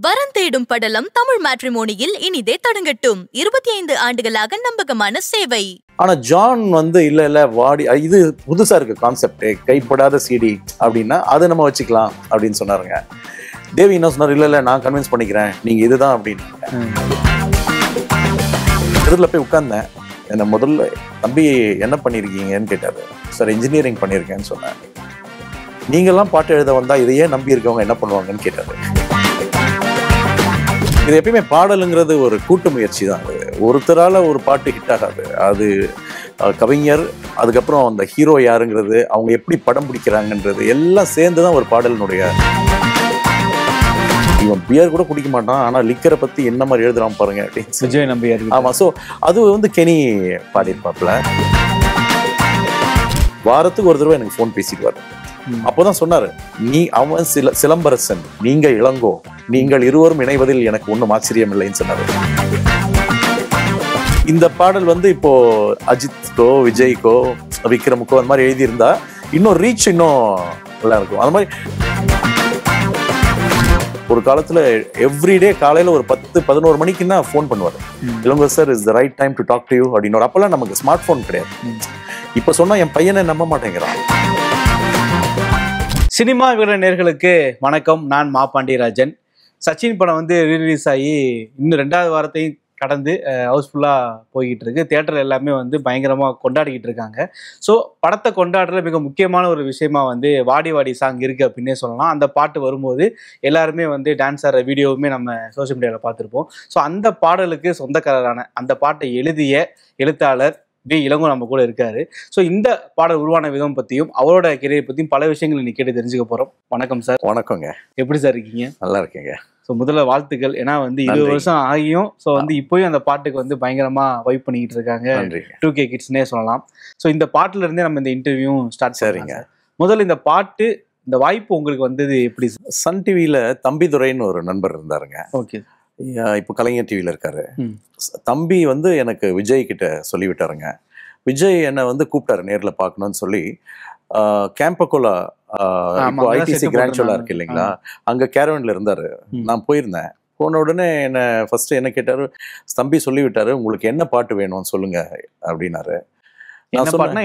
வரன் தேடும் படலம் தமிழ் மேட்ரிமோனியில் இனிதே தொடங்கட்டும். 25 ஆண்டுகளாக நம்பகமான சேவை. ஆனா ஜான் இல்ல வாடி இது புதுசா இருக்கு கான்செப்ட், கைப்படாத சிடி அப்படின்னா அதை நம்ம வச்சுக்கலாம் அப்படின்னு சொன்னாருங்க. தேவி என்ன சொன்னார், இல்ல நான் கன்வின்ஸ் பண்ணிக்கிறேன், நீங்க இதுதான் அப்படின்னு. எதிரில் போய் உட்கார்ந்தேன். என்ன முதல்ல தம்பி என்ன பண்ணிருக்கீங்கன்னு கேட்டாரு. சார் இன்ஜினியரிங் பண்ணியிருக்கேன்னு சொன்னேன். நீங்கெல்லாம் பாட்டு எழுத வந்தா இதையே நம்பி இருக்கவங்க என்ன பண்ணுவாங்கன்னு கேட்டாரு. இது எப்பயுமே பாடலுங்கிறது ஒரு கூட்டு முயற்சி தான். ஒருத்தரால ஒரு பாட்டு ஹிட் ஆகாது. அது கவிஞர், அதுக்கப்புறம் அந்த ஹீரோ யாருங்கிறது, அவங்க எப்படி படம் பிடிக்கிறாங்கன்றது எல்லாம் சேர்ந்துதான் ஒரு பாடலினுடைய. இவன் பியர் கூட குடிக்க மாட்டான், ஆனா லிக்கரை பத்தி என்ன மாதிரி எழுதுறான் பாருங்க அப்படின்னு விஜய் நம்பியார். ஆமா. ஸோ அது கெனி பாடியிருப்பாப்ல. வாரத்துக்கு ஒரு தடவை எனக்கு ஃபோன் பேசிடுவார். அப்போதான் சொன்னாரு, அவன் சிலம்பரசன், நீங்க இளங்கோ, நீங்கள் இருவரும் இணைவதில் எனக்கு ஒன்றும் ஆச்சரியம் இல்லைன்னு சொன்னாரு. இந்த பாடல் இப்போ அஜித்கோ விஜய்க்கோ விக்ரமுக்கோ அந்த மாதிரி எழுதியிருந்தா இன்னும் ரீச் இன்னும் நல்லா இருக்கும். அது மாதிரி ஒரு காலத்துல எவ்ரிடே காலையில ஒரு 10-11 மணிக்குன்னா ஃபோன் பண்ணுவாரு. Ilango sir, is the right time to talk to you அப்படின்னு. அப்பெல்லாம் நமக்கு ஸ்மார்ட் போன் கிடையாது. இப்ப சொன்னா என் பையனை நம்ப மாட்டேங்கிறான். சினிமா வீர நேர்களுக்கு வணக்கம். நான் மா பாண்டியராஜன். சச்சின் படம் ரீலீஸ் ஆகி இன்னும் 2வது வாரத்தையும் கடந்து ஹவுஸ்ஃபுல்லாக போய்கிட்டு இருக்கு. தியேட்டர் எல்லாமே பயங்கரமாக கொண்டாடிக்கிட்டு இருக்காங்க. ஸோ படத்தை கொண்டாடுற மிக முக்கியமான ஒரு விஷயமா வாடி வாடி சாங் இருக்குது அப்படின்னே சொல்லலாம். அந்த பாட்டு வரும்போது எல்லாருமே டான்ஸ் ஆடுற வீடியோவுமே நம்ம சோஷியல் மீடியாவில் பார்த்துருப்போம். ஸோ அந்த பாடலுக்கு சொந்தக்காரரான அந்த பாட்டை எழுதிய எழுத்தாளர் பி இளங்கோ நம்ம கூட இருக்காரு. ஸோ இந்த பாடல் உருவான விதம் பற்றியும் அவரோட கெரியர் பற்றியும் பல விஷயங்கள் இன்னைக்கு கேட்டு தெரிஞ்சுக்க போகிறோம். வணக்கம் சார். வணக்கங்க. எப்படி சார் இருக்கீங்க? நல்லா இருக்கீங்க. ஸோ முதல்ல வாழ்த்துக்கள். ஏன்னா 20 வருஷம் ஆகியும் ஸோ இப்போயும் அந்த பாட்டுக்கு பயங்கரமா வைப் பண்ணிக்கிட்டு இருக்காங்க. 2K கிட்ஸ்னே சொல்லலாம். ஸோ இந்த பாட்டுல இருந்தே நம்ம இந்த இன்டர்வியூ ஸ்டார்ட் சரிங்க. முதல்ல இந்த பாட்டு, இந்த வாய்ப்பு உங்களுக்கு வந்தது எப்படி? சன் டிவியில தம்பிதுரைன்னு ஒரு நண்பர் இருந்தாருங்க. ஓகே. இப்போ கலைஞர் டிவியில இருக்காரு. தம்பி எனக்கு விஜய் கிட்ட சொல்லிவிட்டாருங்க. விஜய் என்னை கூப்பிட்டாரு நேரில் பார்க்கணும்னு சொல்லி. கேம்பகோலா இப்போ ஐடிசி கிராண்ட்ஷோலா இருக்கு இல்லைங்களா, அங்க கேரவன்ல இருந்தாரு. நான் போயிருந்தேன். போன உடனே ஃபர்ஸ்ட் என்ன கேட்டாரு, தம்பி சொல்லிவிட்டாரு, உங்களுக்கு என்ன பாட்டு வேணும்னு சொல்லுங்க அப்படின்னாரு.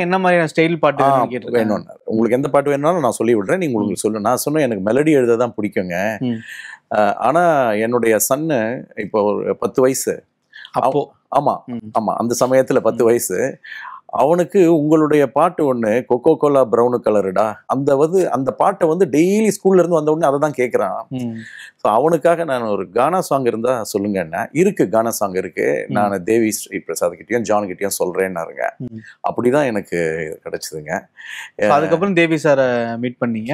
என்ன மாதிரியான ஸ்டைல் பாட்டு வேணும், உங்களுக்கு எந்த பாட்டு வேணும்னாலும் நான் சொல்லி விடுறேன், நீங்க உங்களுக்கு சொல்லு. நான் சொன்னேன், எனக்கு மெலடி எழுத தான் பிடிக்குங்க. ஆனா என்னுடைய சன்னு இப்போ ஒரு 10 வயசு. ஆமா ஆமா, அந்த சமயத்துல 10 வயசு. அவனுக்கு உங்களுடைய பாட்டு ஒண்ணு கொக்கோ கோலா ப்ரௌனு கலருடா, அந்த பாட்டை டெய்லி ஸ்கூல்ல இருந்து வந்த உடனே அதை தான் கேட்கறான். அவனுக்காக நான் ஒரு கானா சாங் இருந்தா சொல்லுங்கன்னா, இருக்கு கானா சாங் இருக்கு, நான் தேவி ஸ்ரீ பிரசாத் கிட்டயும் ஜான் கிட்டயும் சொல்றேன்னாருங்க. அப்படிதான் எனக்கு கிடைச்சதுங்க. அதுக்கப்புறம் தேவி சாரை மீட் பண்ணீங்க?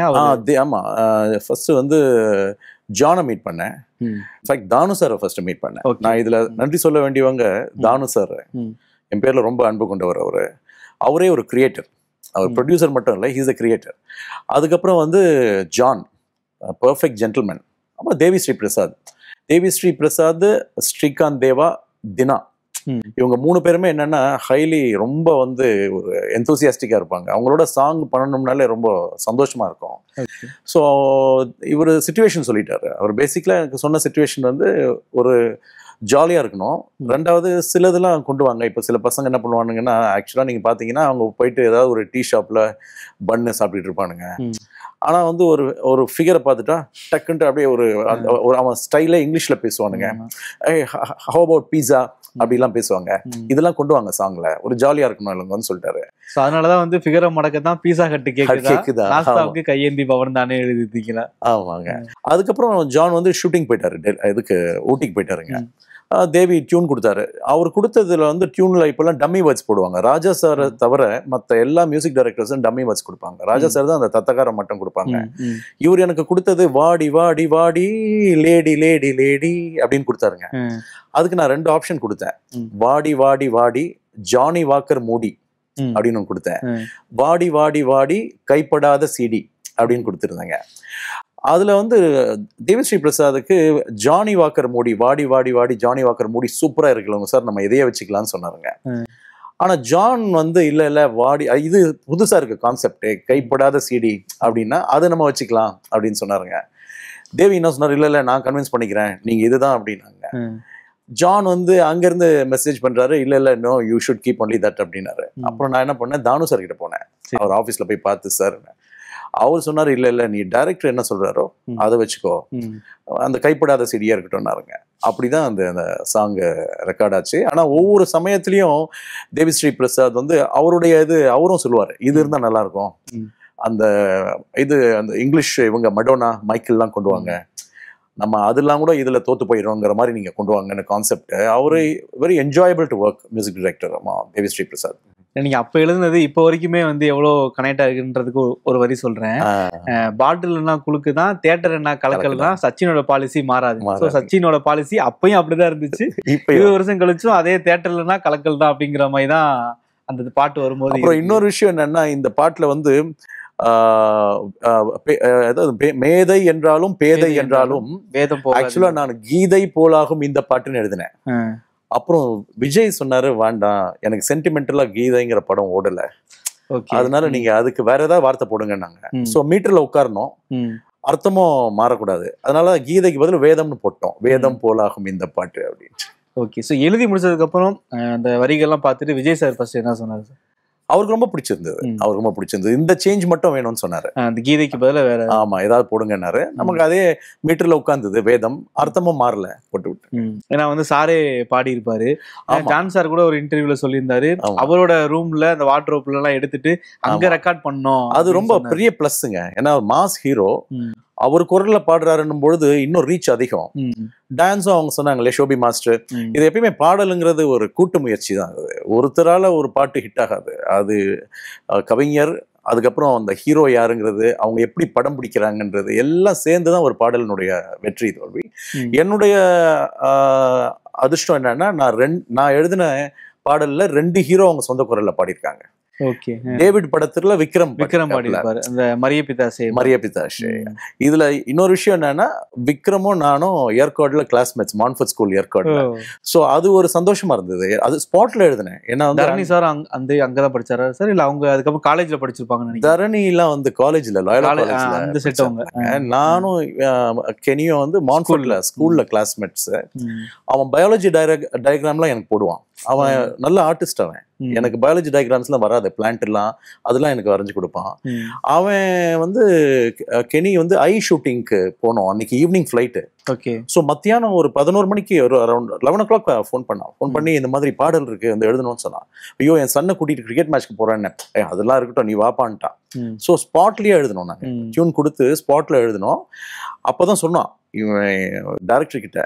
ஆமா, ஃபர்ஸ்ட் ஜானை மீட் பண்ணேன். இன்ஃபேக்ட் தானு சாரை ஃபர்ஸ்ட் மீட் பண்ணேன். நான் இதுல நன்றி சொல்ல வேண்டியவங்க தானு சார். என் பேர்ல ரொம்ப அன்பு கொண்டவர் அவரு. அவரே ஒரு கிரியேட்டர், அவர் ப்ரொடியூசர் மட்டும் இல்லை, ஹீஸ் அ கிரியேட்டர். அதுக்கப்புறம் ஜான், பர்ஃபெக்ட் ஜென்டில்மேன். அப்புறம் தேவி ஸ்ரீ பிரசாத், ஸ்ரீகாந்த் தேவா, தினா, இவங்க 3 பேருமே என்னன்னா ஹைலி ரொம்ப ஒரு எந்தூசியாஸ்டிக்கா இருப்பாங்க. அவங்களோட சாங் பண்ணணும்னாலே ரொம்ப சந்தோஷமா இருக்கும். ஸோ இவர் சிச்சுவேஷன் சொல்லிட்டாரு. அவர் பேசிக்கலா எனக்கு சொன்ன சிச்சுவேஷன் ஒரு ஜாலியா இருக்கணும். 2வது சிலதெல்லாம் கொண்டு வாங்க. இப்போ சில பசங்க என்ன பண்ணுவானுங்கன்னா, ஆக்சுவலா நீங்க பாத்தீங்கன்னா அவங்க போயிட்டு ஏதாவது ஒரு டீ ஷாப்ல பன்னு சாப்பிட்டுட்டு இருப்பானுங்க. ஆனா ஒரு ஃபிகரை பார்த்துட்டா டக்குன்ட்டு அப்படியே ஒரு அவன் ஸ்டைல இங்கிலீஷ்ல பேசுவானுங்க. ஹவ் அபவுட் பீஸா அப்படிலாம் பேசுவாங்க. இதெல்லாம் கொண்டு வாங்க சாங்ல, ஒரு ஜாலியா இருக்கணும் இல்லைங்கன்னு சொல்லிட்டாரு. அதனாலதான் ஃபிகரை மடக்கத்தான் பீஸா கட்டு கேக்குதா, நாஸ்தாவுக்கு கையேந்தி பவன் தானே எழுதிட்டீங்களா? ஆமாங்க. அதுக்கப்புறம் ஜான் ஷூட்டிங் போயிட்டாரு, ஊட்டிக்கு போயிட்டாருங்க. தேவி டியூன் கொடுத்தாரு. அவர் கொடுத்ததுல டியூன்ல இப்பெல்லாம் டம்மி வேர்ட்ஸ் போடுவாங்க. ராஜா சாரை தவிர மற்ற எல்லா மியூசிக் டைரக்டர்ஸும் டம்மி வேர்ட்ஸ் கொடுப்பாங்க. ராஜா சார் தான் அந்த தத்தகாரம் மட்டும் கொடுப்பாங்க. இவர் எனக்கு கொடுத்தது வாடி வாடி வாடி லேடி லேடி லேடி அப்படின்னு கொடுத்தாருங்க. அதுக்கு நான் 2 ஆப்ஷன் கொடுத்தேன். வாடி வாடி வாடி ஜானி வாக்கர் மூடி அப்படின்னு கொடுத்தேன். வாடி வாடி வாடி கைப்படாத சிடி அப்படின்னு கொடுத்துருந்தாங்க. அதுல தேவிஸ்ரீ பிரசாத்துக்கு ஜானி வாக்கர் மூடி, வாடி வாடி வாடி ஜானி வாக்கர் மூடி சூப்பரா இருக்குல்லங்க சார், நம்ம இதையே வச்சுக்கலாம்னு சொன்னாருங்க. ஆனா ஜான் இல்ல வாடி இது புதுசா இருக்கு கான்செப்ட், கைப்படாத சிடி அப்படின்னா அதை நம்ம வச்சுக்கலாம் அப்படின்னு சொன்னாருங்க. தேவி என்ன சொன்னார், இல்லை நான் கன்வின்ஸ் பண்ணிக்கிறேன், நீங்க இதுதான் அப்படின்னாங்க. ஜான் வந்து அங்கிருந்து மெசேஜ் பண்றாரு, இல்ல no you should keep only that அப்படின்னாரு. அப்புறம் நான் என்ன பண்ணேன், தானு சார் கிட்ட போனேன், அவர் ஆஃபீஸ்ல போய் பார்த்து சார். அவர் சொன்னார், இல்ல நீ டைரக்டர் என்ன சொல்றாரோ அதை வச்சுக்கோ, அந்த கைப்படாத செடியா இருக்கட்டும்னாருங்க. அப்படிதான் அந்த சாங் ரெக்கார்ட் ஆச்சு. ஆனா ஒவ்வொரு சமயத்திலையும் தேவிஸ்ரீ பிரசாத் வந்து அவருடைய அவரும் சொல்லுவாரு, இது இருந்தா நல்லா இருக்கும், அந்த அந்த இங்கிலீஷ் இவங்க மடோனா மைக்கேல்லாம் கொண்டு வாங்க, நம்ம அதெல்லாம் கூட இதுல தோத்து போயிடும்ங்கிற மாதிரி நீங்க கொண்டு வாங்கன்னு கான்செப்ட். அவரு very enjoyable to work music director Devi Sri Prasad. நீங்க அப்ப எழுதுனது இப்ப வரைக்குமே வந்து எவ்வளவு கனெக்ட் ஆகுன்றதுக்கு ஒரு வரி சொல்றேன். பாட்டில்னா குழுக்கு தான், தியேட்டர் என்ன கலக்கல் தான், சச்சினோட பாலிசி மாறாது. சச்சினோட பாலிசி அப்பயும் அப்படிதான் இருந்துச்சு, 20 வருஷம் கழிச்சும் அதே தியேட்டர்லனா கலக்கல் தான் அப்படிங்கிற மாதிரி தான் அந்த பாட்டு வரும்போது. அப்புறம் இன்னொரு விஷயம் என்னன்னா, இந்த பாட்டுல வந்து மேதை என்றாலும் பேதை என்றாலும் வேதம் ஆக்சுவலா நான் கீதை போலாகும் இந்த பாட்டுன்னு எழுதினேன். அப்புறம் விஜய் சொன்னாரு, வேண்டாம் எனக்கு சென்டிமெண்டலா கீதைங்கிற படம் ஓடல, அதனால நீங்க அதுக்கு வேற ஏதாவது வார்த்தை போடுங்கன்னாங்க. சோ மீட்டர்ல உட்காரணும், அர்த்தமும் மாறக்கூடாது, அதனால கீதைக்கு பதில் வேதம்னு போட்டோம், வேதம் போலாகும் இந்த பாட்டு அப்படின்னு. ஓகே. ஸோ எழுதி முடிச்சதுக்கு அப்புறம் அந்த வரிகள்லாம் பார்த்துட்டு விஜய் சார் ஃபர்ஸ்ட் என்ன சொன்னாரு சார்? அவருக்கு ரொம்ப பிடிச்சிருந்தது, இந்த சேஞ்ச் மட்டும் வேணும்னு சொன்னாரு, அந்த கீதைக்கு பதிலா வேற ஆமா ஏதாவது போடுங்கன்னாரு. நமக்கு அதே மீட்டர்ல உட்கார்ந்தது, வேதம் அர்த்தமும் மாறல, போட்டு விட்டு. ஏன்னா வந்து சாரே பாடி இருப்பாரு, ஜான் சார் கூட ஒரு இன்டர்வியூல சொல்லியிருந்தாரு, அவரோட ரூம்ல அந்த வார்ட்ரோப்ல எல்லாம் எடுத்துட்டு அங்க ரெக்கார்ட் பண்ணோம். அது ரொம்ப பெரிய பிளஸ்ங்க, ஏன்னா மாஸ் ஹீரோ அவர் குரல்ல பாடுறாருன்னும் பொழுது இன்னும் ரீச் அதிகம். டான்ஸும் அவங்க சொன்னாங்களே ஷோபி மாஸ்டர், இது எப்பயுமே பாடலுங்கிறது ஒரு கூட்டு முயற்சி தான். ஒருத்தரால ஒரு பாட்டு ஹிட் ஆகாது, அது கவிஞர், அதுக்கப்புறம் அந்த ஹீரோ யாருங்கிறது, அவங்க எப்படி படம் பிடிக்கிறாங்கன்றது எல்லாம் சேர்ந்துதான் ஒரு பாடலினுடைய வெற்றி தோல்வி. என்னுடைய அதிர்ஷ்டம் என்னன்னா, நான் எழுதின பாடல்ல 2 ஹீரோ அவங்க சொந்த குரல்ல பாடியிருக்காங்க. ஓகே. டேவிட் படத்துல விக்ரம் பாடியிருப்பாரு, அந்த மரிய பிதாஷே. இதுல இன்னொரு விஷயம் என்னன்னா, விக்ரமும் நானும் ஏற்காடுல கிளாஸ்மேட்ஸ், மான்ஃபோர்ட் ஸ்கூல் ஏற்காடுல. சோ அது ஒரு சந்தோஷமா இருந்தது. அது ஸ்பாட்ல எழுதினேன். ஏன்னா தரணி சார் அங்கதான் படிச்சாரா சார், இல்ல அவங்க அதுக்கப்புறம் காலேஜ்ல படிச்சிருப்பாங்க? தரணி எல்லாம் வந்து காலேஜ்ல, லாயலா காலேஜ்ல. நானும் கெனியும் வந்து மான்ஃபோர்ட்ல ஸ்கூல்ல கிளாஸ்மேட்ஸ். அவன் பயாலஜி டயக்ராம்லாம் எனக்கு போடுவான். அவன் நல்ல ஆர்டிஸ்ட். அவன் எனக்கு பயாலஜி டயக்ராம்ஸ்லாம் வராது, பிளான்ட் எல்லாம் அதெல்லாம் எனக்கு வரைஞ்சு கொடுப்பான். அவன் வந்து கெனி வந்து ஐ ஷூட்டிங்க்கு போனோம் அன்னைக்கு ஈவினிங் ஃபிளைட்டு. ஓகே. ஸோ மத்தியானம் ஒரு 11 மணிக்கு ஒரு அரௌண்ட் 11 o'clock ஃபோன் பண்ணி இந்த மாதிரி பாடல் இருக்கு வந்து எழுதணும்னு சொன்னான். ஐயோ என் சன்னை கூட்டிட்டு கிரிக்கெட் மேட்ச்க்கு போறேன்னு, அதெல்லாம் இருக்கட்டும் நீ வாப்பான்ட்டான். ஸோ ஸ்பாட்லயே எழுதணும், நாங்கள் டியூன் கொடுத்து ஸ்பாட்ல எழுதணும். அப்போதான் சொன்னான் இவன் டைரக்டர் கிட்ட,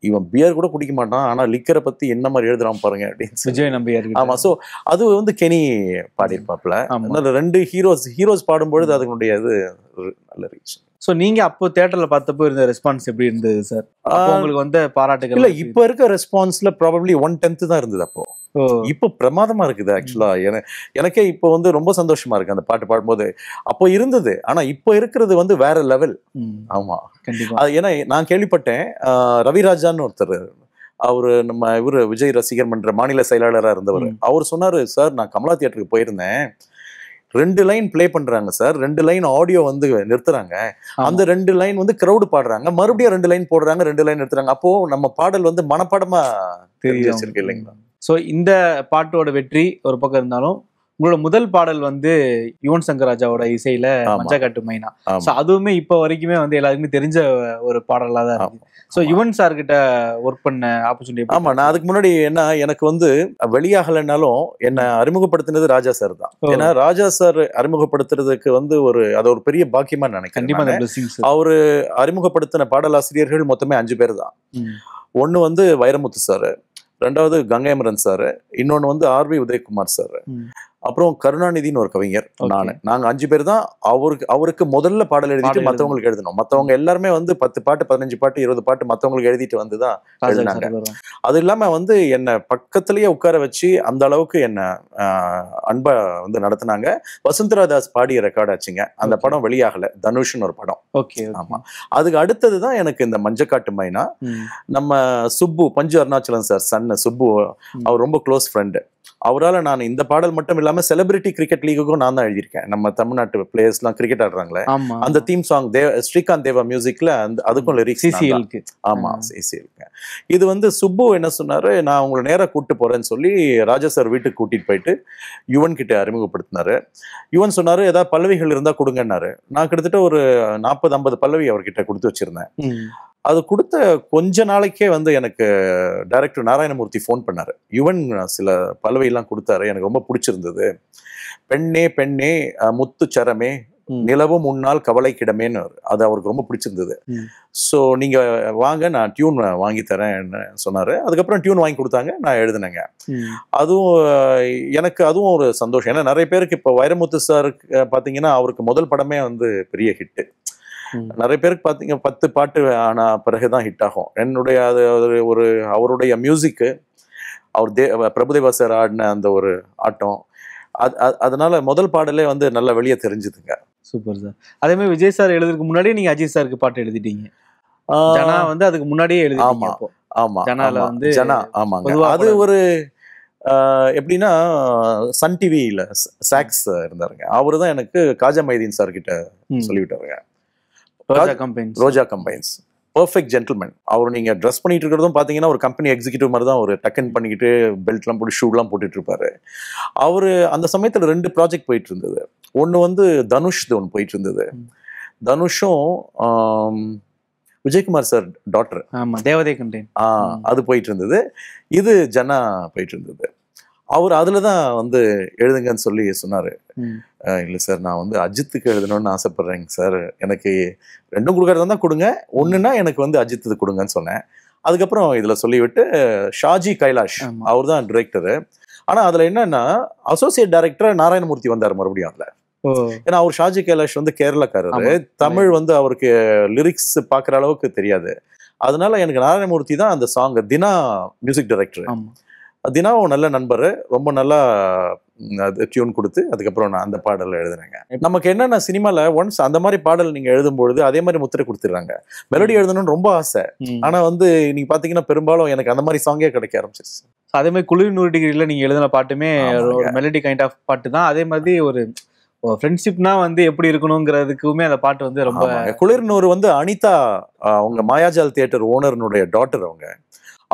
இவன் பியர் கூட குடிக்க மாட்டான், ஆனா லிக்கரை பத்தி என்ன மாதிரி எழுதுறான் பாருங்க அப்படின்னு விஜய் நம்பியார். ஆமா. சோ அது வந்து கெனி பாடியிருப்பாப்ல. 2 ஹீரோஸ் பாடும்பொழுது அதனுடைய இது நல்ல ரீச். சோ நீங்க அப்போ தியேட்டர்ல பார்த்தப்போ இருந்த ரெஸ்பான்ஸ் எப்படி இருந்தது சார்? உங்களுக்கு வந்து பாராட்டுகள்? இல்ல, இப்ப இருக்க ரெஸ்பான்ஸ்ல ப்ராபப்லி 1/10 தான் இருந்தது அப்போ. இப்போ பிரமாதமா இருக்குது ஆக்சுவலா. எனக்கே இப்போ வந்து ரொம்ப சந்தோஷமா இருக்கு அந்த பாட்டு பாடும்போது. அப்போ இருந்தது, ஆனா இப்போ இருக்கிறது வந்து வேற லெவல். ஆமா கண்டிப்பா. ஏன்னா நான் கேள்விப்பட்டேன், ரவிராஜான்னு ஒருத்தர், அவரு நம்ம இவரு விஜய் ரசிகர் மன்ற மாநில செயலாளராக இருந்தவர், அவர் சொன்னாரு, சார் நான் கமலா தியேட்டருக்கு போயிருந்தேன், 2 லைன் பிளே பண்றாங்க சார், 2 லைன் ஆடியோ வந்து நிறுத்துறாங்க, அந்த 2 லைன் வந்து கிரௌடு பாடுறாங்க, மறுபடியும் 2 லைன் போடுறாங்க, 2 லைன் நிறுத்துறாங்க. அப்போ நம்ம பாடல் வந்து மனப்பாடமா தெரிஞ்சிருக்கு இல்லைங்களா? ஸோ இந்த பாட்டோட வெற்றி ஒரு பக்கம் இருந்தாலும், உங்களோட முதல் பாடல் வந்து யுவன் சங்கர் ராஜாவோட இசையில மஞ்சக்காட்டு மைனா. ஸோ அதுவுமே இப்போ வரைக்குமே வந்து எல்லாருக்குமே தெரிஞ்ச ஒரு பாடலாக தான் இருக்கு. ஸோ யுவன் சார் கிட்ட ஒர்க் பண்ண ஆப்பர்ச்சுனிட்டி? ஆமா, நான் அதுக்கு முன்னாடி என்ன, எனக்கு வந்து வெளியாகலைன்னாலும் என்ன அறிமுகப்படுத்தினது ராஜா சார் தான். ஏன்னா ராஜா சார் அறிமுகப்படுத்துறதுக்கு வந்து அது ஒரு பெரிய பாக்கியமா நினைக்கிறேன். அவரு அறிமுகப்படுத்தின பாடலாசிரியர்கள் மொத்தமே 5 பேர் தான். ஒன்னு வந்து வைரமுத்து சார், 2வது கங்கைமரன் சார், இன்னொன்னு வந்து ஆர்வி உதயகுமார் சார், அப்புறம் கருணாநிதினு ஒரு கவிஞர், நாங்க 5 பேர் தான் அவருக்கு முதல்ல பாடல் எழுதிட்டு மத்தவங்களுக்கு எழுதணும். மத்தவங்க எல்லாருமே வந்து 10 பாட்டு 15 பாட்டு 20 பாட்டு மத்தவங்களுக்கு எழுதிட்டு வந்துதான் எழுதினாங்க. அது இல்லாம வந்து என்ன பக்கத்திலேயே உட்கார வச்சு அந்த அளவுக்கு என்ன அன்பா வந்து நடத்தினாங்க. வசுந்தரா தாஸ் பாடிய ரெக்கார்ட் ஆச்சுங்க. அந்த படம் வெளியாகல, தனுஷ்னு ஒரு படம். ஆமா, அதுக்கு அடுத்ததுதான் எனக்கு இந்த மஞ்சக்காட்டு மைனா. நம்ம சுப்பு, பஞ்சு அருணாச்சலம் சார் சன் சுப்பு, அவர் ரொம்ப க்ளோஸ் ஃப்ரெண்டு. அவரால் நான் இந்த பாடல் மட்டும் இல்லாம செலிபிரிட்டி கிரிக்கெட் லீகுக்கும் நான் தான் எழுதியிருக்கேன். நம்ம தமிழ்நாட்டு பிளேயர்ஸ்லாம் கிரிக்கெட் ஆடுறாங்களே, அந்த தீம் சாங் ஸ்ரீகாந்த் தேவா மியூசிக்ல அதுக்கும் லிரிக்ஸ் சிசிஎல்க்கு. ஆமா, சிசிஎல்க்கு. இது வந்து சுப்பு என்ன சொன்னாரு, நான் உங்களை நேரா கூட்டு போறேன்னு சொல்லி ராஜா சார் வீட்டுக்கு கூட்டிட்டு போயிட்டு யுவன் கிட்ட அறிமுகப்படுத்தினாரு. யுவன் சொன்னாரு ஏதாவது பல்லவிகள் இருந்தா கொடுங்கன்னாரு. நான் கிட்டத்தட்ட ஒரு 40-50 பல்லவி அவர்கிட்ட கொடுத்து வச்சிருந்தேன். அது கொடுத்த கொஞ்ச நாளைக்கே வந்து எனக்கு டைரக்டர் நாராயணமூர்த்தி ஃபோன் பண்ணாரு. யுவன் சில பல்லவியெல்லாம் கொடுத்தாரு, எனக்கு ரொம்ப பிடிச்சிருந்தது. பெண்ணே பெண்ணே முத்துச்சரமே நிலவும் முன்னால் கவலைக்கிடமேன்னு அது அவருக்கு ரொம்ப பிடிச்சிருந்தது. ஸோ நீங்க வாங்க, நான் டியூன் வாங்கி தரேன்னு சொன்னாரு. அதுக்கப்புறம் டியூன் வாங்கி கொடுத்தாங்க, நான் எழுதினேங்க. அதுவும் எனக்கு அதுவும் ஒரு சந்தோஷம். ஏன்னா நிறைய பேருக்கு இப்போ வைரமுத்து சாருக்கு பார்த்தீங்கன்னா அவருக்கு முதல் படமே வந்து பெரிய ஹிட்டு. நிறைய பேருக்கு பார்த்தீங்க 10 பாட்டு ஆனா பிறகுதான் ஹிட் ஆகும். என்னுடைய அது ஒரு அவருடைய மியூசிக்கு, அவர் பிரபுதேவா சார் ஆடின அந்த ஒரு ஆட்டம், அதனால முதல் பாடலே வந்து நல்லா வெளியே தெரிஞ்சுதுங்க. Super sir. அதே மாதிரி விஜய் சார் எழுதுறதுக்கு முன்னாடி நீங்க அஜித் சாருக்கு பாட்டு எழுதிட்டீங்க. ஜனா வந்து அதுக்கு முன்னாடியே எழுதிட்டீங்க. ஆமா, ஜனால வந்து ஜனா. ஆமாங்க. அது ஒரு எப்படின்னா சன் டிவியில சாக்ஸ் இருந்தாருங்க. அவரு தான் எனக்கு காஜா மைதீன் சார் கிட்ட சொல்லிவிட்டாருங்க. ரோஜா கம்பைன்ஸ் பர்ஃபெக்ட் ஜென்டில்மேன். அவர் நீங்க ட்ரெஸ் பண்ணிட்டு இருக்கிறதும் பாத்தீங்கன்னா ஒரு கம்பெனி எக்ஸிக்யூட்டிவ் மாதிரி தான், ஒரு டக்கன் பண்ணிக்கிட்டு பெல்ட்லாம் போட்டு ஷூலாம் போட்டுட்டு இருப்பாரு. அவரு அந்த சமயத்துல 2 ப்ராஜெக்ட் போயிட்டு இருந்தது. ஒன்னு வந்து தனுஷ் ஒன்று போயிட்டு இருந்தது. தனுஷும் விஜயகுமார் சார் டாக்டர் தேவதை கண்டேன் அது போயிட்டு இருந்தது. இது ஜனா போயிட்டு இருந்தது. அவர் அதுல தான் வந்து எழுதுங்கன்னு சொல்லி சொன்னாரு. இல்லை சார், நான் வந்து அஜித்துக்கு எழுதணும்னு ஆசைப்படுறேங்க சார், எனக்கு 2 கொடுக்கறதா தான் கொடுங்க, ஒன்றுனா எனக்கு வந்து அஜித்து கொடுங்கன்னு சொன்னேன். அதுக்கப்புறம் இதுல சொல்லிவிட்டு ஷாஜி கைலாஷ் அவர் தான் டிரெக்டரு. ஆனா அதுல என்னன்னா அசோசியேட் டைரக்டர் நாராயணமூர்த்தி வந்தார் மறுபடியும் அதுல. ஏன்னா அவர் ஷாஜி கைலாஷ் வந்து கேரளக்காரரு, தமிழ் வந்து அவருக்கு லிரிக்ஸ் பாக்குற அளவுக்கு தெரியாது. அதனால எனக்கு நாராயணமூர்த்தி தான் அந்த சாங் தினா மியூசிக் டைரக்டர். தினாவும் நல்ல நண்பர், ரொம்ப நல்லா டியூன் கொடுத்து அதுக்கப்புறம் நான் அந்த பாடல் எழுதுனேங்க. நமக்கு என்னன்னா சினிமால ஒன்ஸ் அந்த மாதிரி பாடல் நீங்க எழுதும்பொழுது அதே மாதிரி முத்திரை கொடுத்துடுறாங்க. மெலடி எழுதணும்னு ரொம்ப ஆசை, ஆனா வந்து நீங்க பாத்தீங்கன்னா பெரும்பாலும் எனக்கு அந்த மாதிரி சாங்கே கிடைக்க ஆரம்பிச்சிருச்சு. அதே மாதிரி குளிர் 100 டிகிரில நீங்க எழுதின பாட்டுமே ஒரு மெலடி கைண்ட் ஆஃப் பாட்டு தான். அதே மாதிரி ஒரு ஃப்ரெண்ட்ஷிப்னா வந்து எப்படி இருக்கணுங்கிறதுக்குமே அந்த பாட்டு வந்து ரொம்ப. குளிர் 100 வந்து அனிதா அவங்க மாயாஜால் தியேட்டர் ஓனர்னுடைய டாட்டர்.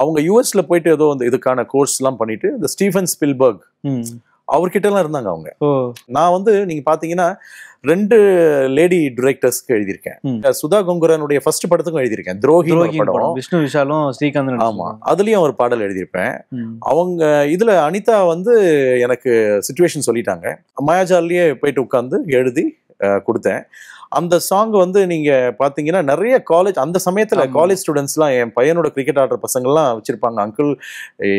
அவங்க யூஎஸ்ல போயிட்டு ஏதோ வந்து இதுக்கான கோர்ஸ் எல்லாம் பண்ணிட்டு இந்த ஸ்டீஃபன் ஸ்பில்பர்க் அவர்கிட்ட எல்லாம் இருந்தாங்க அவங்க. நான் வந்து நீங்க பாத்தீங்கன்னா 2 லேடி டிரெக்டர்ஸ்க்கு எழுதியிருக்கேன். சுதா கொங்குரனுடைய ஃபர்ஸ்ட் படத்துக்கும் எழுதியிருக்கேன், துரோகி படம், விஷ்ணு விஷாலும் ஸ்ரீகாந்த். ஆமா, அதுலயும் ஒரு பாடல் எழுதியிருப்பேன். அவங்க இதுல அனிதா வந்து எனக்கு சிச்சுவேஷன் சொல்லிட்டாங்க, மாயாஜாலியே போயிட்டு உட்காந்து எழுதி கொடுத்தேன். அந்த சாங் வந்து நீங்க பாத்தீங்கன்னா நிறைய காலேஜ் அந்த சமயத்துல காலேஜ் ஸ்டூடெண்ட்ஸ்லாம், என் பையனோட கிரிக்கெட் ஆடுற பசங்கள்லாம் வச்சிருப்பாங்க. அங்கிள்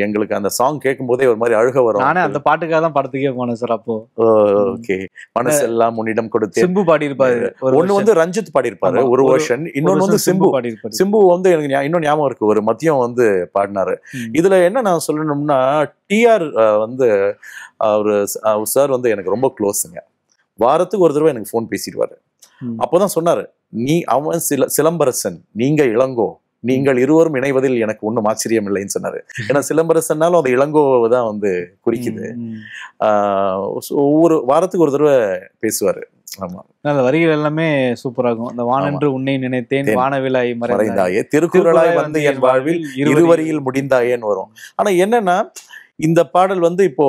எங்களுக்கு அந்த சாங் கேட்கும் போதே ஒரு மாதிரி அழுக வரும். நானே அந்த பாட்டுக்காக தான் படத்துக்கே போனேன் சார். அப்போ ஓகே, மனசெல்லாம் உன்னிடம் கொடுத்து சிம்பு பாடி இருப்பாரு. ஒன்னு வந்து ரஞ்சித் பாடி இருப்பாரு ஒரு வெர்ஷன், இன்னொன்னு வந்து சிம்பு பாடி இருப்பாரு. சிம்பு வந்து எனக்கு இன்னும் ஞாபகம் இருக்கு, ஒரு மதியம் வந்து பாடினாரு. இதுல என்ன நான் சொல்லணும்னா, டிஆர் வந்து அவரு சார் வந்து எனக்கு ரொம்ப க்ளோஸுங்க. வாரத்துக்கு ஒரு தடவை எனக்கு ஃபோன் பேசிடுவாரு. அப்போதான் சொன்னாரு, அவன் சிலம்பரசன், நீங்க இளங்கோ, நீங்கள் இருவரும் இணைவதில் எனக்கு ஒன்றும் ஆச்சரியம் இல்லைன்னு சொன்னாரு. ஏன்னா சிலம்பரசன்னாலும் அந்த இளங்கோவை தான் வந்து குறிக்குது. ஒவ்வொரு வாரத்துக்கு ஒரு தடவை பேசுவாரு. ஆமா, அந்த வரிகள் எல்லாமே சூப்பரா இருக்கும். அந்த வானென்று உன்னை நினைத்தேன், வானவிலாய் மறைந்தாயே, திருக்குறளாய் வந்து என் வாழ்வில் இருவரியில் முடிந்தாயேன்னு வரும். ஆனா என்னன்னா இந்த பாடல் வந்து இப்போ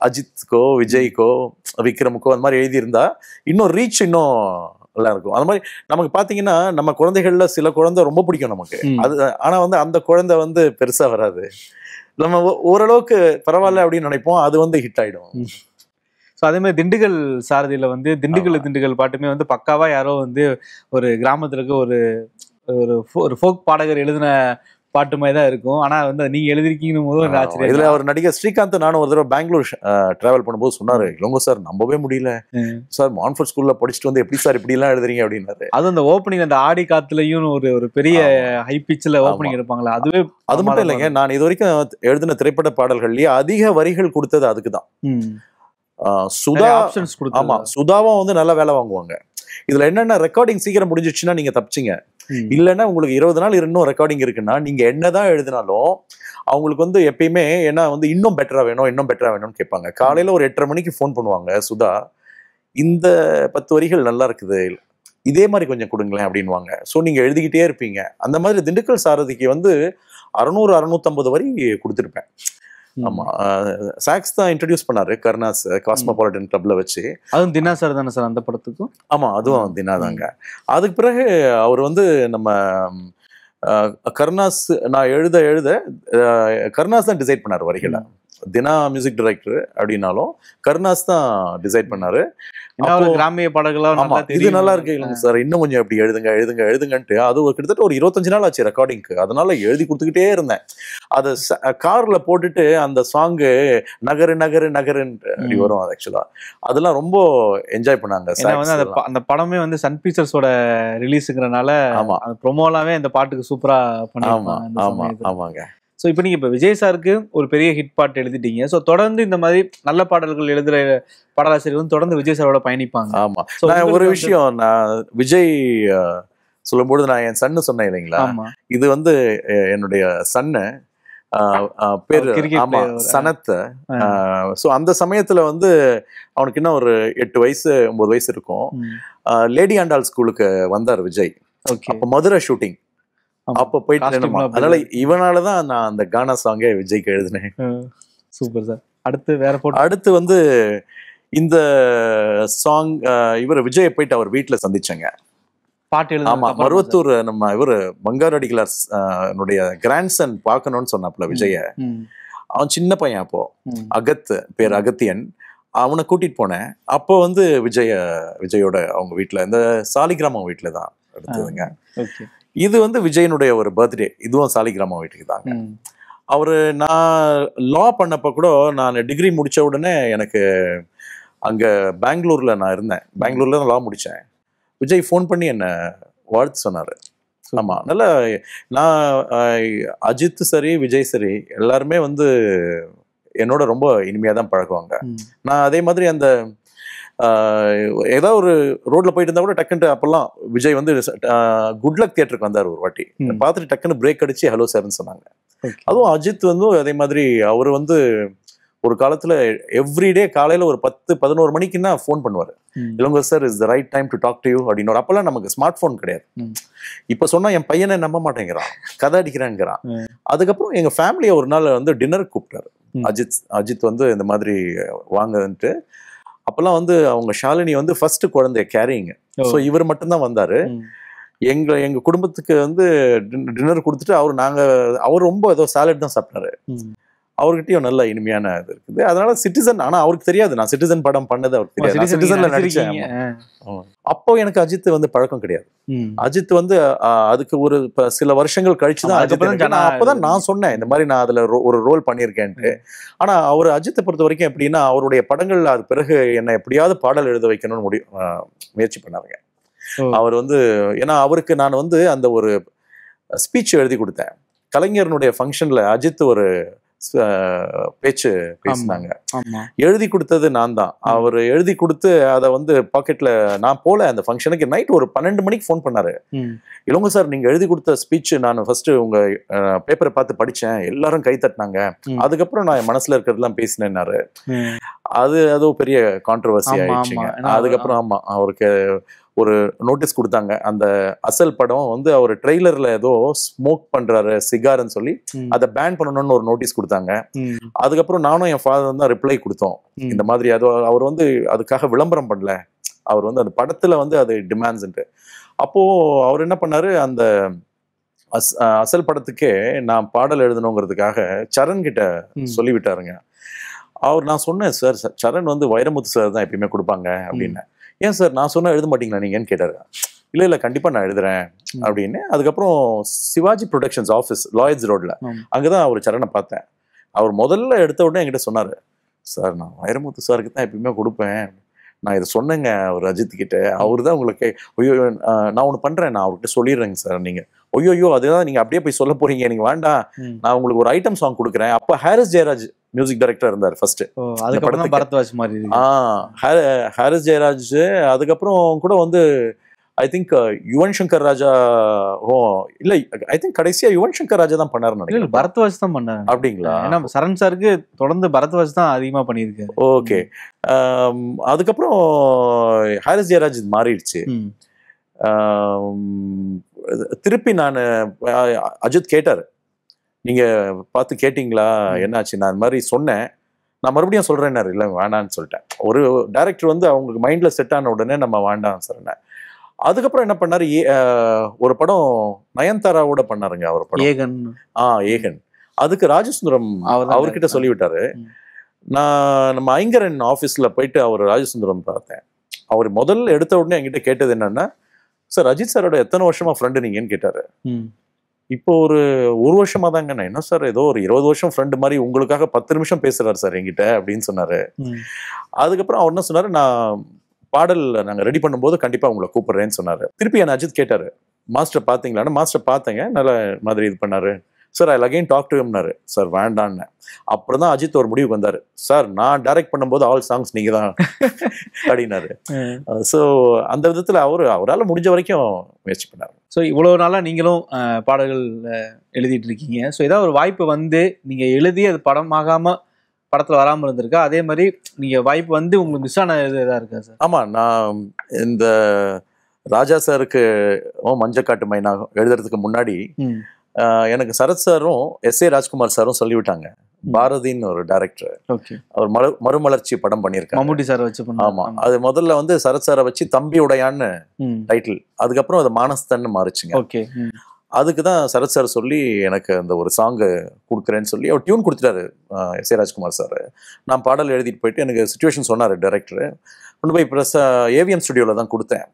அஜித்கோ விஜய்க்கோ விக்ரமுக்கோ அந்த மாதிரி எழுதியிருந்தா இன்னும் ரீச் இன்னும் நல்லா இருக்கும். அந்த மாதிரி நமக்கு பாத்தீங்கன்னா நம்ம குழந்தைகள்ல சில குழந்தை ரொம்ப பிடிக்கும் நமக்கு, அது ஆனா வந்து அந்த குழந்தை வந்து பெருசா வராது. நம்ம ஓரளவுக்கு பரவாயில்ல அப்படின்னு நினைப்போம், அது வந்து ஹிட் ஆயிடும். ஸோ அதே மாதிரி திண்டுக்கல் சாரதியில வந்து திண்டுக்கல் பாட்டுமே வந்து பக்காவா யாரோ வந்து ஒரு கிராமத்துல இருக்க ஒரு ஃபோக் பாடகர் எழுதின பாட்டு மாதிரி தான் இருக்கும். ஆனா வந்து நீங்க எழுதிருக்கீங்கன்னு போது ஆச்சரியம். இதுல அவர் நடிகர் ஸ்ரீகாந்த் நானும் ஒரு தடவை பெங்களூர் டிராவல் பண்ணும்போது சொன்னாரு, இளங்கோ சார் நம்பவே முடியல சார், மான்ஃபோர்ட் ஸ்கூல்ல படிச்சுட்டு வந்து எப்படி சார் இப்படி எல்லாம் எழுதுறீங்க அப்படின்னாரு. அது அந்த ஓப்பனிங், அந்த ஆடி காத்துலயும் ஒரு பெரிய ஹை பிட்ச்ல ஓப்பனிங் இருப்பாங்களா, அதுவே அது மட்டும் இல்லைங்க. நான் இது வரைக்கும் எழுதின திரைப்பட பாடல்கள்லயே அதிக வரிகள் கொடுத்தது அதுக்குதான். சுதா ஆமா, சுதாவும் வந்து நல்ல வேலை வாங்குவாங்க. இதுல என்னன்னா ரெக்கார்டிங் சீக்கிரம் முடிஞ்சிச்சுன்னா நீங்க தப்பிச்சிங்க. இல்லைன்னா உங்களுக்கு 20 நாள் இன்னும் ரெக்கார்டிங் இருக்குன்னா நீங்க என்னதான் எழுதினாலும் அவங்களுக்கு வந்து எப்பயுமே ஏன்னா வந்து இன்னும் பெட்டரா வேணும்னு கேட்பாங்க. காலையில ஒரு 8:30 மணிக்கு ஃபோன் பண்ணுவாங்க, சுதா இந்த 10 வரிகள் நல்லா இருக்குது, இதே மாதிரி கொஞ்சம் கொடுங்களேன் அப்படின்வாங்க. ஸோ நீங்க எழுதிக்கிட்டே இருப்பீங்க. அந்த மாதிரி திண்டுக்கல் சாரதிக்கு வந்து 600-650 வரி கொடுத்துருப்பேன். ஆமா, சாக்ஸ் தான் இன்ட்ரடியூஸ் பண்ணாரு கருணாஸ் காஸ்மோபாலிட்டன் கிளப்ல வச்சு. அதுவும் தினா சார் தானே சார் அந்த படத்துக்கும்? ஆமா, அதுவும் தினா தாங்க. அதுக்கு பிறகு அவர் வந்து நம்ம கருணாஸ் நான் எழுத கருணாஸ் தான் டிசைட் பண்ணாரு வரிகளை. தினா மியூசிக் டைரக்டர் அப்படின்னாலும் கருணாஸ் தான் டிசைட் பண்ணாரு. கிராமிய பாடல்கள் இது நல்லா இருக்கு இல்லைங்க சார், இன்னும் கொஞ்சம் எப்படி எழுதுங்கன்ட்டு அது ஒரு கிட்டத்தட்ட ஒரு 25 நாள் ஆச்சு ரெக்கார்டிங்க்கு. அதனால எழுதி கொடுத்துக்கிட்டே இருந்தேன். அதை கார்ல போட்டுட்டு அந்த சாங்கு நகருன்னு அப்படி வரும். அது ஆக்சுவலா அதெல்லாம் ரொம்ப என்ஜாய் பண்ணாங்க. அந்த படமே வந்து சன் பிக்சர்ஸோட ரிலீஸுங்கிறனால அந்த ப்ரொமோலாவே அந்த பாட்டுக்கு சூப்பரா பண்ணிருப்பாங்க. ஆமாங்க. ஸோ இப்போ நீங்கள் இப்போ விஜய் சாருக்கு ஒரு பெரிய ஹிட் பாட்டு எழுதிட்டீங்க. ஸோ தொடர்ந்து இந்த மாதிரி நல்ல பாடல்கள் எழுதுகிற பாடலாசிரியர் வந்து தொடர்ந்து விஜய் சாரோட பயணிப்பாங்க. ஆமாம், நான் ஒரு விஷயம் நான் விஜய் சொல்லும்போது நான் என் சன்னு சொன்னேன் இல்லைங்களா, இது வந்து என்னுடைய சன்னு பேர் சனத். ஸோ அந்த சமயத்துல வந்து அவனுக்கு இன்னும் ஒரு 8 வயசு 9 வயசு இருக்கும். லேடி ஆண்டாள் ஸ்கூலுக்கு வந்தார் விஜய். அப்போ மதுரை ஷூட்டிங். அப்ப போயிட்டு அதனால இவனாலதான் நான் அந்த கானா சாங்கே விஜய்க்கு எழுதினேன். Super sir. அடுத்து வேற போட்டோ. அடுத்து வந்து இந்த சாங் இவர் விஜயை போயிட்டு அவர் வீட்டுல சந்திச்சேங்க. பாட்டு எழுத. ஆமா, மருவத்தூர் நம்ம இவரு பங்காரு அடிகளார் என்னுடைய கிராண்ட்சன் பார்க்கணும்னு சொன்னாப்ல விஜய. அவன் சின்ன பையன் அப்போ, பேர் அகத்தியன். அவனை கூட்டிட்டு போனேன். அப்போ வந்து விஜயோட அவங்க வீட்டுல இந்த சாலிகிராமம் வீட்டுல தான் எடுத்ததுங்க. இது வந்து விஜயனுடைய ஒரு பர்த்டே. இதுவும் சாலிகிராமம் வீட்டுக்கு தாங்க. நான் லா பண்ணப்ப கூட நான் டிகிரி முடிச்ச உடனே எனக்கு அங்க பெங்களூர்ல நான் இருந்தேன். பெங்களூர்ல தான் லா முடிச்சேன். விஜய் ஃபோன் பண்ணி என்ன வாழ்த்து சொன்னாரு. ஆமா, நல்லா நான் அஜித் சரி விஜய் சரி எல்லாருமே வந்து என்னோட ரொம்ப இனிமையா தான் பழகுவாங்க. நான் அதே மாதிரி அந்த ஏதாவது ஒரு ரோட்ல போயிட்டு இருந்தா கூட டக்குன்ட்டு அப்பெல்லாம் விஜய் வந்து குட்லக் தியேட்டருக்கு வந்தார் ஒரு வாட்டி. பார்த்துட்டு டக்குன்னு பிரேக் அடிச்சு ஹலோ சார்ன்னு சொன்னாங்க. அதுவும் அஜித் வந்து அதே மாதிரி அவர் வந்து ஒரு காலத்துல எவ்ரிடே காலையில ஒரு 10-11 மணிக்குன்னா ஃபோன் பண்ணுவாரு. Ilango sir is the right time to talk to you அப்படின்னு. அப்பெல்லாம் நமக்கு ஸ்மார்ட் போன் கிடையாது. இப்ப சொன்னா என் பையனை நம்ப மாட்டேங்கிறான், கதை அடிக்கிறாங்கிறான். அதுக்கப்புறம் எங்க ஃபேமிலியை ஒரு நாள் வந்து டின்னருக்கு கூப்பிட்டாரு அஜித் வந்து இந்த மாதிரி வாங்கன்ட்டு. அப்பெல்லாம் வந்து அவங்க ஷாலினி வந்து ஃபர்ஸ்ட் குழந்தைய கேரிங்க. ஸோ இவர் மட்டும்தான் வந்தாரு. எங்க குடும்பத்துக்கு வந்து டின்னர் கொடுத்துட்டு அவர் ரொம்ப ஏதோ சாலட் தான் சாப்பிட்டாரு. அவர்கிட்டயும் நல்ல இனிமையான இது இருக்குது. அதனால சிட்டிசன், ஆனா அவருக்கு தெரியாது நான் சிட்டிசன் படம் பண்ணது அவருக்கு தெரியாது. சிட்டிசன்ல நடிச்சேன். அப்போ எனக்கு அஜித் வந்து பழக்கம் கிடையாது. அஜித் வந்து அதுக்கு ஒரு சில வருஷங்கள் கழிச்சுதான் அப்பதான் நான் சொன்னேன் இந்த மாதிரி நான் அதுல ஒரு ரோல் பண்ணியிருக்கேன்ட்டு. ஆனா அவர் அஜித்தை பொறுத்த வரைக்கும் எப்படின்னா அவருடைய படங்கள்ல அது பிறகு என்ன எப்படியாவது பாடல் எழுத வைக்கணும்னு முயற்சி பண்ணாருங்க. அவர் வந்து ஏன்னா அவருக்கு நான் வந்து அந்த ஒரு ஸ்பீச் எழுதி கொடுத்தேன். கலைஞரனுடைய ஃபங்க்ஷன்ல அஜித் ஒரு பேச்சு பேசினாங்க. எழுதி கொடுத்தது நான் தான். அவர் எழுதி கொடுத்து அதை வந்து பாக்கெட்ல நான் போல அந்த ஃபங்க்ஷனுக்கு நைட் ஒரு 12 மணிக்கு ஃபோன் பண்ணாரு. இளங்கோ சார் நீங்க எழுதி கொடுத்த ஸ்பீச் நான் ஃபர்ஸ்ட் உங்க பேப்பரை பார்த்து படிச்சேன், எல்லாரும் கை தட்டினாங்க, அதுக்கப்புறம் நான் என் மனசுல இருக்கிறதெல்லாம் பேசினேன்னாரு. அது பெரிய கான்ட்ரவர்சி ஆயிடுச்சுங்க. அதுக்கப்புறம் ஆமா அவருக்கு ஒரு நோட்டீஸ் கொடுத்தாங்க. அந்த அசல் படம் வந்து அவர் ட்ரெய்லர்ல ஏதோ ஸ்மோக் பண்றாரு சிகார்ன்னு சொல்லி அதை பேன் பண்ணணும்னு ஒரு நோட்டீஸ் கொடுத்தாங்க. அதுக்கப்புறம் நானும் என் ஃபாதர் தான் ரிப்ளை கொடுத்தோம். இந்த மாதிரி அவர் வந்து அதுக்காக விளம்பரம் பண்ணல, அவர் வந்து அந்த படத்துல வந்து அது டிமாண்ட்ஸ்ன்ட்டு. அப்போ அவர் என்ன பண்ணாரு, அந்த அசல் படத்துக்கே நான் பாடல் எழுதணுங்கிறதுக்காக சரண் கிட்ட சொல்லிவிட்டாருங்க. நான் சொன்னேன் சார் சரண் வந்து வைரமுத்து சார் தான் எப்பயுமே கொடுப்பாங்க அப்படின்னு. ஏன் சார் நான் சொன்னா எழுத மாட்டீங்களா நீங்கன்னு கேட்டாரு. இல்ல கண்டிப்பா நான் எழுதுறேன் அப்படின்னு. அதுக்கப்புறம் சிவாஜி ப்ரொடக்ஷன்ஸ் ஆஃபீஸ் லாயட்ஸ் ரோட்ல அங்கதான் அவர் சரணை பார்த்தேன். அவர் முதல்ல எடுத்த உடனே என்கிட்ட சொன்னாரு, சார் நான் வைரமுத்து சாருக்கு தான் எப்பயுமே கொடுப்பேன், நான் இதை சொன்னேங்க அவர் அஜித் கிட்ட, அவரு தான் உங்களுக்கு ஐயோ நான் ஒண்ணு பண்றேன், நான் அவர்கிட்ட சொல்லிடுறேங்க சார். நீங்க ஐயோ அதுதான் நீங்க அப்படியே போய் சொல்ல போறீங்க, நீங்க வேண்டாம், நான் உங்களுக்கு ஒரு ஐட்டம் சாங் கொடுக்குறேன். அப்ப ஹாரிஸ் ஜெயராஜ் மியூசிக் டைரக்டர் இருந்தார் ஃபர்ஸ்ட். பரத்வாஜ் மாதிரி ஹாரிஸ் ஜெயராஜ். அதுக்கப்புறம் கூட வந்து ஐ திங்க் யுவன் சங்கர் ராஜா இல்ல ஐ திங்க் கடைசியா யுவன் சங்கர் ராஜா தான் பண்ணாருன்னு நினைக்கிறேன். பரத்வாஜ் தான் பண்ணாரு அப்படிங்களா? ஏன்னா சரண் சாருக்கு தொடர்ந்து பரத்வாஜ் தான் அதிகமா பண்ணியிருக்காரு. ஓகே. அதுக்கப்புறம் ஹாரிஸ் ஜெயராஜ் மாறிடுச்சு. திருப்பி நான் அஜித் கேட்டாரு, நீங்க பார்த்து கேட்டீங்களா என்னாச்சு? நான் இந்த மாதிரி சொன்னேன், நான் மறுபடியும் சொல்றேன்னாரு. இல்லை வேணான்னு சொல்லிட்டேன். ஒரு டைரக்டர் வந்து அவங்களுக்கு மைண்ட்ல செட் ஆன உடனே நம்ம வேண்டாம் சொன்னேன். அதுக்கப்புறம் என்ன பண்ணாரு, ஒரு படம் நயன்தாராவோட பண்ணாருங்க அவர் படம் ஏகன். ஏகன். அதுக்கு ராஜசுந்தரம் அவர்கிட்ட சொல்லிவிட்டாரு. நான் நம்ம ஐங்கரன் ஆஃபீஸ்ல போயிட்டு அவர் ராஜசுந்தரம் பார்த்தேன். அவர் முதல்ல எடுத்த உடனே என்கிட்ட கேட்டது என்னன்னா, சார் அஜித் சாரோட எத்தனை வருஷமா ஃப்ரெண்டு நீங்கன்னு கேட்டாரு. இப்போ ஒரு வருஷமா தாங்க. நான் என்ன சார் ஏதோ ஒரு 20 வருஷம் ஃப்ரெண்டு மாதிரி உங்களுக்காக 10 நிமிஷம் பேசுறாரு சார் என்கிட்ட அப்படின்னு சொன்னாரு. அதுக்கப்புறம் அவர் என்ன சொன்னாரு, நான் பாடல் நாங்கள் ரெடி பண்ணும்போது கண்டிப்பா உங்களை கூப்பிடுறேன்னு சொன்னாரு. திருப்பி என்ன அஜித் கேட்டாரு, மாஸ்டர் பார்த்தீங்களான்னு. மாஸ்டர் பார்த்தேங்க, நல்ல மாதிரி இது பண்ணாரு. Sir I again talk to ஹிம்னாரு. சார் வேண்டான்னு. அப்புறம் தான் அஜித் ஒரு முடிவுக்கு வந்தாரு. சார் நான் டைரக்ட் பண்ணும்போது ஆல் சாங்ஸ் நீங்க தான் அப்படின்னாரு. ஸோ அந்த விதத்துல அவரால் முடிஞ்ச வரைக்கும் முயற்சி பண்ணாரு. ஸோ இவ்வளவு நாளா நீங்களும் பாடல்கள் எழுதிட்டு இருக்கீங்க. ஸோ ஏதாவது ஒரு வாய்ப்பு வந்து நீங்க எழுதி அது படமாகாம படத்துல வராமல் இருந்திருக்கா? அதே மாதிரி நீங்க வாய்ப்பு வந்து உங்களுக்கு மிஸ் ஆன இது எதா இருக்கா சார்? ஆமா, நான் இந்த ராஜா சாருக்கு மஞ்சக்காட்டு மைனா எழுதுறதுக்கு முன்னாடி எனக்கு சரத் சாரும் S.A. ராஜ்குமார் சாரும் சொல்லிவிட்டாங்க. பாரதின்னு ஒரு டைரக்டர், அவர் மறுமலர்ச்சி படம் பண்ணியிருக்காங்க, மம்முட்டி சார் வச்சு. ஆமா, அது முதல்ல வந்து சரத் சாரை வச்சு தம்பி உடையான்னு டைட்டில், அதுக்கப்புறம் அது மானஸ்தன்னு மாறிச்சுங்க. அதுக்கு தான் சரத் சார் சொல்லி எனக்கு அந்த ஒரு சாங்கு கொடுக்குறேன்னு சொல்லி அவர் டியூன் கொடுத்துட்டாரு S.A. ராஜ்குமார் சார். நான் பாடல் எழுதிட்டு போயிட்டு எனக்கு சுச்சுவேஷன் சொன்னார் டைரக்டர். கொண்டு போய் ப்ரெஸ் AVM ஸ்டுடியோவில் தான் கொடுத்தேன்.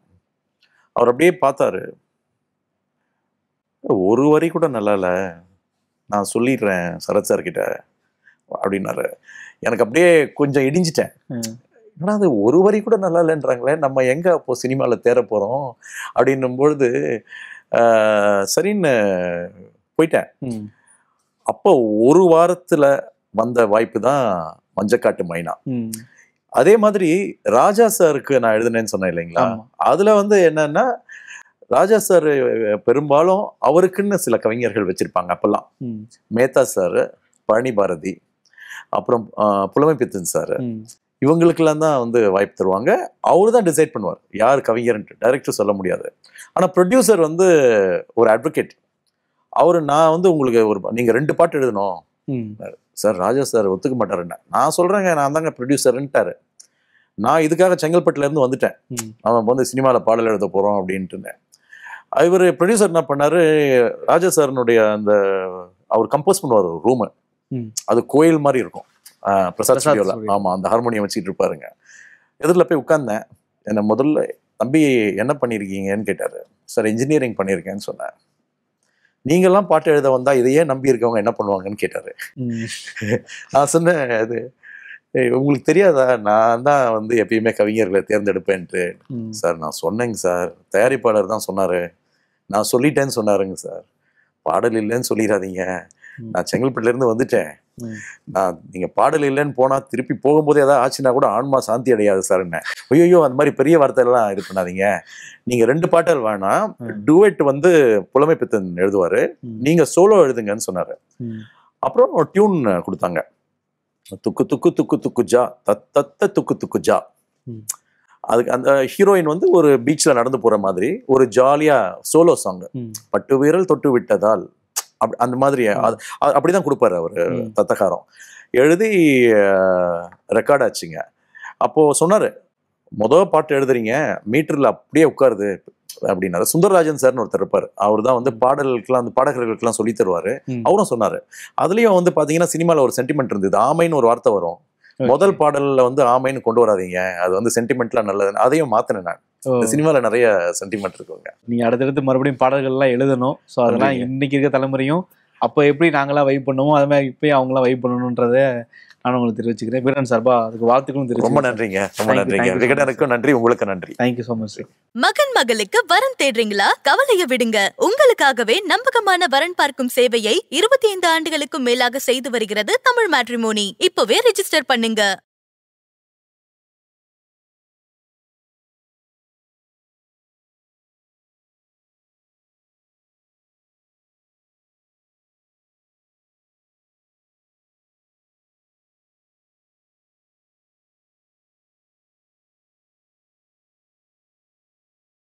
அவர் அப்படியே பார்த்தாரு, ஒரு வரி கூட நல்லா இல்லை, நான் சொல்லிடுறேன் சரத் சார் கிட்ட அப்படின்னாரு. எனக்கு அப்படியே கொஞ்சம் இடிஞ்சிட்டேன். ஏன்னா அது ஒரு வரி கூட நல்லா இல்லைன்றாங்களே, நம்ம எங்க அப்போ சினிமாவில் தேர போறோம் அப்படின்னும் பொழுது சரின்னு போயிட்டேன். அப்போ ஒரு வாரத்துல வந்த வாய்ப்பு தான் மஞ்சக்காட்டு மைனா. அதே மாதிரி ராஜா சாருக்கு நான் எழுதுனேன்னு சொன்னேன் இல்லைங்களா, அதுல வந்து என்னன்னா ராஜா சார் பெரும்பாலும் அவருக்குன்னு சில கவிஞர்கள் வச்சிருப்பாங்க அப்பெல்லாம். மேத்தா சார், பழனி பாரதி, அப்புறம் புலமை பித்தன் சார், இவங்களுக்கெல்லாம் தான் வந்து வாய்ப்பு தருவாங்க. அவரு தான் டிசைட் பண்ணுவார் யார் கவிஞர்ன்ட்டு, டைரக்டர் சொல்ல முடியாது. ஆனா ப்ரொடியூசர் வந்து ஒரு அட்வொகேட். அவரு நான் வந்து உங்களுக்கு நீங்க 2 பாட்டு எழுதணும் சார். ராஜா சார் ஒத்துக்க மாட்டாருன்னு நான் சொல்றேங்க, நான் தாங்க ப்ரொடியூசர்ன்ட்டாரு. நான் இதுக்காக செங்கல்பட்டுல இருந்து வந்துட்டேன், அவன் வந்து சினிமாவில் பாடல் எழுத போறோம் அப்படின்ட்டு. இவர் ப்ரொடியூசர் என்ன பண்ணாரு, ராஜா சாரனுடைய அந்த அவர் கம்போஸ் பண்ணுவார் ஒரு ரூமு, அது கோயில் மாதிரி இருக்கும் பிரசாத் ஸ்டுடியோல. ஆமா, அந்த ஹார்மோனியம் வச்சுட்டு இருப்பாருங்க. எதிரில் போய் உட்கார்ந்தேன். என்ன முதல்ல தம்பி என்ன பண்ணியிருக்கீங்கன்னு கேட்டாரு. சார் இன்ஜினியரிங் பண்ணியிருக்கேன்னு சொன்னேன். நீங்கள்லாம் பாட்டு எழுத வந்தா இதையே நம்பி இருக்கவங்க என்ன பண்ணுவாங்கன்னு கேட்டாரு. நான் சொன்னேன், அது உங்களுக்கு தெரியாதா, நான் தான் வந்து எப்பயுமே கவிஞர்களை தேர்ந்தெடுப்பேன்ட்டு. சார் நான் சொன்னேங்க சார், தயாரிப்பாளர் தான் சொன்னாரு, நான் சொல்லிட்டேன்னு சொன்னாருங்க சார். பாடல் இல்லைன்னு சொல்லிடாதீங்க, நான் செங்கல்பட்டுல இருந்து வந்துட்டேன், நான் நீங்க பாடல் இல்லைன்னு போனா திருப்பி போகும்போது ஏதாவது ஆச்சுன்னா கூட ஆன்மா சாந்தி அடையாது சார். என்ன ஐயோ அந்த மாதிரி பெரிய வார்த்தை எல்லாம் இது பண்ணாதீங்க, நீங்க 2 பாட்டல் வேணாம், டூவெட் வந்து புலமை பித்தன் எழுதுவாரு, நீங்க சோலோ எழுதுங்கன்னு சொன்னாரு. அப்புறம் டியூன் கொடுத்தாங்க, துக்கு துக்கு துக்கு துக்கு ஜா தத்த துக்கு துக்கு ஜா. அதுக்கு அந்த ஹீரோயின் வந்து ஒரு பீச்ல நடந்து போற மாதிரி ஒரு ஜாலியா சோலோ சாங், பட்டு வீரல் தொட்டு விட்டதால் அந்த மாதிரி அப்படிதான் கொடுப்பாரு அவரு. தத்தகாரம் எழுதி ரெக்கார்ட் ஆச்சுங்க. அப்போ சொன்னாரு, முதல் பாட்டு எழுதுறீங்க மீட்டர்ல அப்படியே உட்காருது அப்படின்னாரு. சுந்தரராஜன் சார்னு ஒருத்தர் இருப்பாரு, அவர் தான் வந்து பாடல்களுக்கெல்லாம் அந்த பாடகர்களுக்கெல்லாம் சொல்லி தருவாரு. அவரும் சொன்னாரு. அதுலயும் வந்து பாத்தீங்கன்னா சினிமால ஒரு சென்டிமெண்ட் இருந்தது, ஆமைன்னு ஒரு வார்த்தை வரும். முதல் பாடல்ல வந்து ஆமைன்னு கொண்டு வராதீங்க, அது வந்து சென்டிமெண்ட்லாம் நல்லது, அதையும் மாத்தினேன் நான். சினிமால நிறைய சென்டிமெண்ட் இருக்குங்க. நீங்க அடுத்தடுத்து மறுபடியும் பாடல்கள் எல்லாம் எழுதணும். ஸோ அதெல்லாம் இன்னைக்கு இருக்க தலைமுறையும் அப்போ எப்படி நாங்களாம் வைப் பண்ணுவோம் அது மாதிரி இப்பயும் அவங்களாம் வைப் பண்ணணுன்றத நான் உங்களுக்கு தெரிவிச்சுக்கிறேன். வீரன் சார்பா அதுக்கு வாழ்த்துக்களும் தெரிவிச்சு. ரொம்ப நன்றிங்க, ரொம்ப நன்றிங்க. விகடனுக்கும் நன்றி, உங்களுக்கு நன்றி. Thank you so much. மகன் மகளுக்கு வரன் தேடுறீங்களா? கவலைய விடுங்க, உங்களுக்காகவே நம்பகமான வரன் பார்க்கும் சேவையை 25 ஆண்டுகளுக்கும் மேலாக செய்து வருகிறது தமிழ் மேட்ரிமோனி. இப்பவே ரெஜிஸ்டர் பண்ணுங்க.